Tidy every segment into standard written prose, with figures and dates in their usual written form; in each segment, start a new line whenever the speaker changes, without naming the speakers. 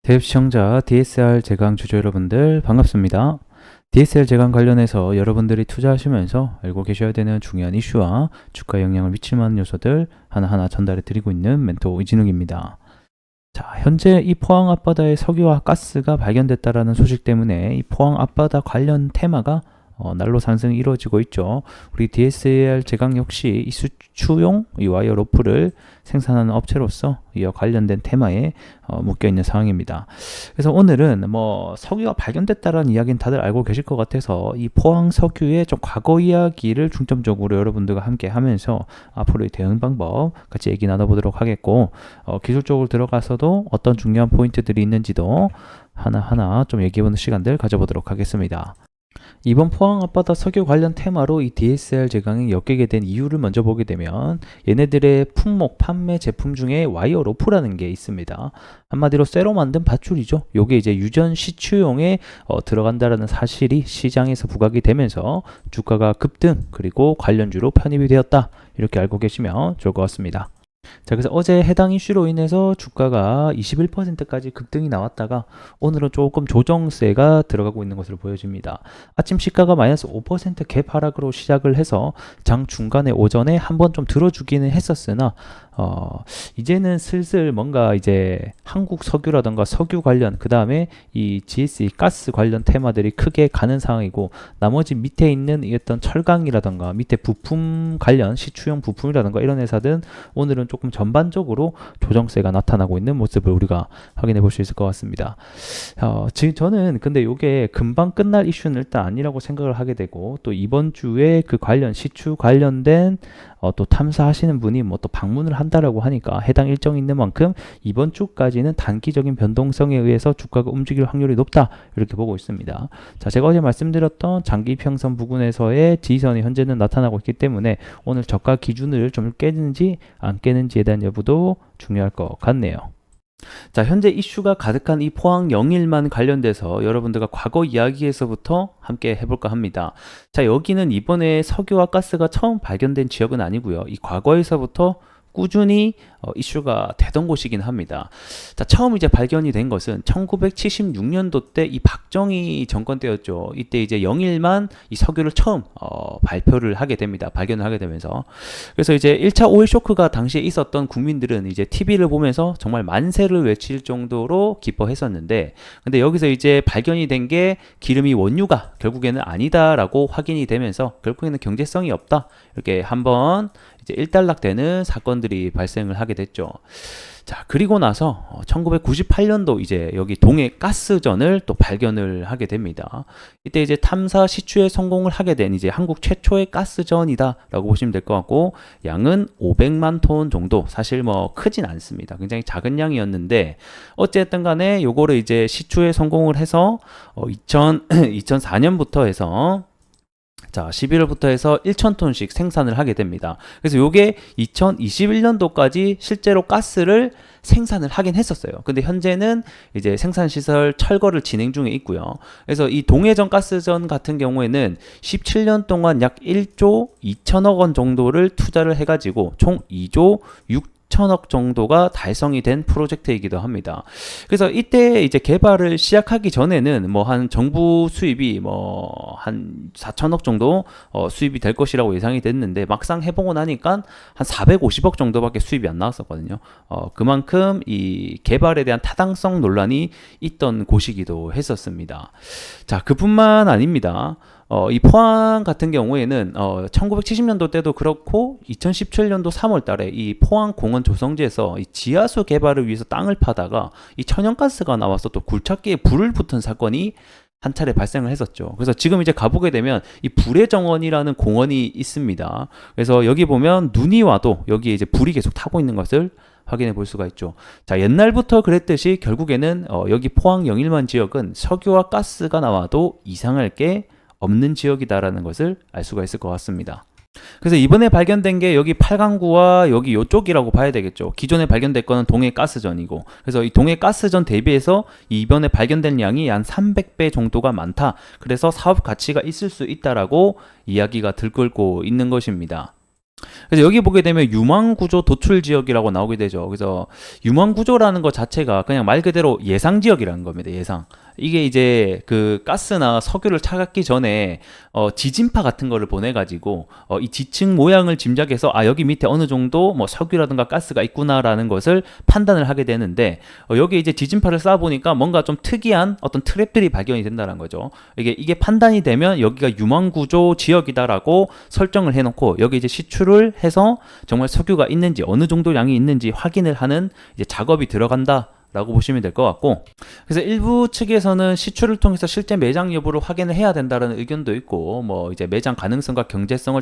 대입시청자 DSR 제강 주주 여러분들 반갑습니다. DSR 제강 관련해서 여러분들이 투자하시면서 알고 계셔야 되는 중요한 이슈와 주가에 영향을 미칠 만한 요소들 하나하나 전달해 드리고 있는 멘토 이진욱입니다. 자, 현재 이 포항 앞바다에 석유와 가스가 발견됐다라는 소식 때문에 이 포항 앞바다 관련 테마가 날로 상승이 이루어지고 있죠. 우리 DSR 제강 역시 이 수추용 이 와이어 로프를 생산하는 업체로서 이와 관련된 테마에 묶여 있는 상황입니다. 그래서 오늘은 석유가 발견됐다라는 이야기는 다들 알고 계실 것 같아서 이 포항 석유의 좀 과거 이야기를 중점적으로 여러분들과 함께 하면서 앞으로의 대응 방법 같이 얘기 나눠보도록 하겠고, 기술적으로 들어가서도 어떤 중요한 포인트들이 있는지도 하나하나 좀 얘기해보는 시간들 가져보도록 하겠습니다. 이번 포항 앞바다 석유 관련 테마로 이 DSR 제강이 엮이게 된 이유를 먼저 보게 되면 얘네들의 품목 판매 제품 중에 와이어 로프라는 게 있습니다. 한마디로 쇠로 만든 밧줄이죠. 요게 이제 유전 시추용에 들어간다라는 사실이 시장에서 부각이 되면서 주가가 급등 그리고 관련주로 편입이 되었다, 이렇게 알고 계시면 좋을 것 같습니다. 자, 그래서 어제 해당 이슈로 인해서 주가가 21%까지 급등이 나왔다가 오늘은 조금 조정세가 들어가고 있는 것으로 보여집니다. 아침 시가가 마이너스 5% 갭 하락으로 시작을 해서 장 중간에 오전에 한번 좀 들어주기는 했었으나 이제는 슬슬 뭔가 이제 한국 석유라던가 석유 관련, 그 다음에 이 GSE 가스 관련 테마들이 크게 가는 상황이고, 나머지 밑에 있는 어떤 철강이라던가 밑에 부품 관련 시추용 부품이라던가 이런 회사들은 오늘은 조금 전반적으로 조정세가 나타나고 있는 모습을 우리가 확인해 볼 수 있을 것 같습니다. 지금 저는 근데 이게 금방 끝날 이슈는 일단 아니라고 생각을 하게 되고, 또 이번 주에 그 관련 시추 관련된 또 탐사하시는 분이 또 방문을 한다라고 하니까 해당 일정이 있는 만큼 이번 주까지는 단기적인 변동성에 의해서 주가가 움직일 확률이 높다, 이렇게 보고 있습니다. 자, 제가 어제 말씀드렸던 장기 평선 부근에서의 지지선이 현재는 나타나고 있기 때문에 오늘 저가 기준을 좀 깨는지 안 깨는지에 대한 여부도 중요할 것 같네요. 자, 현재 이슈가 가득한 이 포항 영일만 관련돼서 여러분들과 과거 이야기에서부터 함께 해볼까 합니다. 자, 여기는 이번에 석유와 가스가 처음 발견된 지역은 아니고요. 이 과거에서부터 꾸준히 이슈가 되던 곳이긴 합니다. 자, 처음 이제 발견이 된 것은 1976년도 때 이 박정희 정권 때였죠. 이때 이제 영일만 이 석유를 처음 발표를 하게 됩니다. 발견을 하게 되면서. 그래서 이제 1차 오일 쇼크가 당시에 있었던 국민들은 이제 TV를 보면서 정말 만세를 외칠 정도로 기뻐했었는데, 근데 여기서 이제 발견이 된 게 기름이 원유가 결국에는 아니다라고 확인이 되면서 결국에는 경제성이 없다, 이렇게 한번 이제 일단락되는 사건들이 발생을 하게 됐죠. 자, 그리고 나서 1998년도 이제 여기 동해 가스전을 또 발견을 하게 됩니다. 이때 이제 탐사 시추에 성공을 하게 된 이제 한국 최초의 가스전이다라고 보시면 될 것 같고, 양은 500만 톤 정도, 사실 크진 않습니다. 굉장히 작은 양이었는데 어쨌든 간에 요거를 이제 시추에 성공을 해서 2004년부터 해서 자, 11월부터 해서 1,000톤씩 생산을 하게 됩니다. 그래서 요게 2021년도까지 실제로 가스를 생산을 하긴 했었어요. 근데 현재는 이제 생산시설 철거를 진행 중에 있고요. 그래서 이 동해전 가스전 같은 경우에는 17년 동안 약 1조 2천억 원 정도를 투자를 해가지고 총 2조 6천억 정도가 달성이 된 프로젝트이기도 합니다. 그래서 이때 이제 개발을 시작하기 전에는 한 정부 수입이 한 4천억 정도 수입이 될 것이라고 예상이 됐는데, 막상 해보고 나니까 한 450억 정도밖에 수입이 안 나왔었거든요. 그만큼 이 개발에 대한 타당성 논란이 있던 곳이기도 했었습니다. 자, 그뿐만 아닙니다. 이 포항 같은 경우에는 1970년도 때도 그렇고 2017년도 3월 달에 이 포항 공원 조성지에서 이 지하수 개발을 위해서 땅을 파다가 이 천연가스가 나와서 또 굴착기에 불을 붙은 사건이 한 차례 발생을 했었죠. 그래서 지금 이제 가보게 되면 이 불의 정원이라는 공원이 있습니다. 그래서 여기 보면 눈이 와도 여기에 이제 불이 계속 타고 있는 것을 확인해 볼 수가 있죠. 자, 옛날부터 그랬듯이 결국에는 여기 포항 영일만 지역은 석유와 가스가 나와도 이상할 게 없는 지역이다라는 것을 알 수가 있을 것 같습니다. 그래서 이번에 발견된 게 여기 팔강구와 여기 요쪽이라고 봐야 되겠죠. 기존에 발견된 거는 동해 가스전이고, 그래서 이 동해 가스전 대비해서 이번에 발견된 양이 한 300배 정도가 많다. 그래서 사업 가치가 있을 수 있다라고 이야기가 들끓고 있는 것입니다. 그래서 여기 보게 되면 유망구조 도출 지역이라고 나오게 되죠. 그래서 유망구조라는 것 자체가 그냥 말 그대로 예상 지역이라는 겁니다. 예상. 이게 이제 그 가스나 석유를 찾기 전에 지진파 같은 거를 보내가지고 이 지층 모양을 짐작해서 아 여기 밑에 어느 정도 뭐 석유라든가 가스가 있구나라는 것을 판단을 하게 되는데 여기 이제 지진파를 쏴 보니까 뭔가 좀 특이한 어떤 트랩들이 발견이 된다는 거죠. 이게 판단이 되면 여기가 유망구조 지역이다라고 설정을 해놓고 여기 이제 시추를 해서 정말 석유가 있는지 어느 정도 양이 있는지 확인을 하는 이제 작업이 들어간다. 라고 보시면 될 것 같고, 그래서 일부 측에서는 시추를 통해서 실제 매장 여부를 확인을 해야 된다는 의견도 있고, 뭐 이제 매장 가능성과 경제성을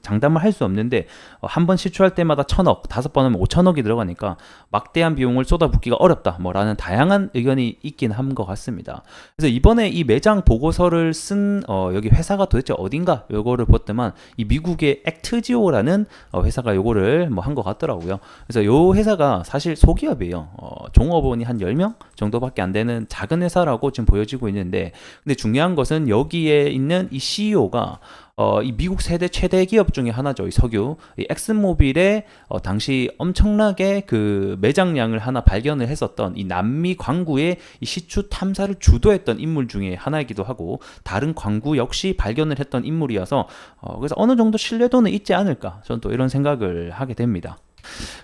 장담을 할 수 없는데 한 번 시추할 때마다 1,000억, 5번 하면 5천억이 들어가니까 막대한 비용을 쏟아붓기가 어렵다 뭐라는 다양한 의견이 있긴 한 것 같습니다. 그래서 이번에 이 매장 보고서를 쓴 여기 회사가 도대체 어딘가 요거를 봤더만 이 미국의 액트지오라는 회사가 요거를 뭐 한 것 같더라고요. 그래서 요 회사가 사실 소기업이에요. 종업원이 한 10명 정도밖에 안 되는 작은 회사라고 지금 보여지고 있는데, 근데 중요한 것은 여기에 있는 이 CEO가 이 미국 세대 최대 기업 중에 하나죠. 이 석유, 이 엑슨모빌의 당시 엄청나게 그 매장량을 하나 발견을 했었던 이 남미 광구의 이 시추 탐사를 주도했던 인물 중에 하나이기도 하고, 다른 광구 역시 발견을 했던 인물이어서 그래서 어느 정도 신뢰도는 있지 않을까, 저는 또 이런 생각을 하게 됩니다.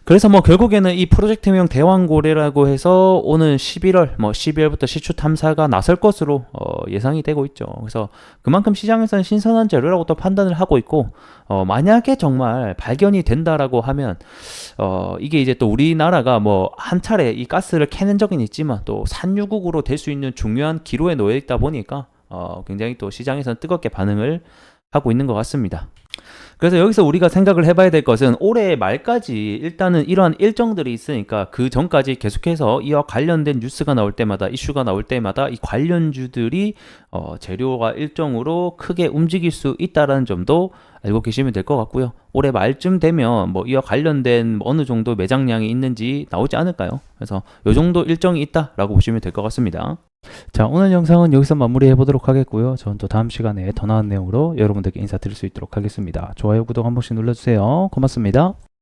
그래서 뭐 결국에는 이 프로젝트명 대왕고래라고 해서 오는 11월 뭐 12월부터 시추 탐사가 나설 것으로 예상이 되고 있죠. 그래서 그만큼 시장에서는 신선한 재료라고 또 판단을 하고 있고, 만약에 정말 발견이 된다라고 하면 이게 이제 또 우리나라가 뭐 한 차례 이 가스를 캐는 적은 있지만 또 산유국으로 될 수 있는 중요한 기로에 놓여 있다 보니까 굉장히 또 시장에서는 뜨겁게 반응을 하고 있는 것 같습니다. 그래서 여기서 우리가 생각을 해봐야 될 것은 올해 말까지 일단은 이러한 일정들이 있으니까 그 전까지 계속해서 이와 관련된 뉴스가 나올 때마다, 이슈가 나올 때마다 이 관련주들이 재료가 일정으로 크게 움직일 수 있다는 점도 알고 계시면 될 것 같고요. 올해 말쯤 되면 뭐 이와 관련된 어느 정도 매장량이 있는지 나오지 않을까요? 그래서 이 정도 일정이 있다라고 보시면 될 것 같습니다. 자, 오늘 영상은 여기서 마무리해 보도록 하겠고요. 저는 또 다음 시간에 더 나은 내용으로 여러분들께 인사드릴 수 있도록 하겠습니다. 좋아요, 구독 한 번씩 눌러주세요. 고맙습니다.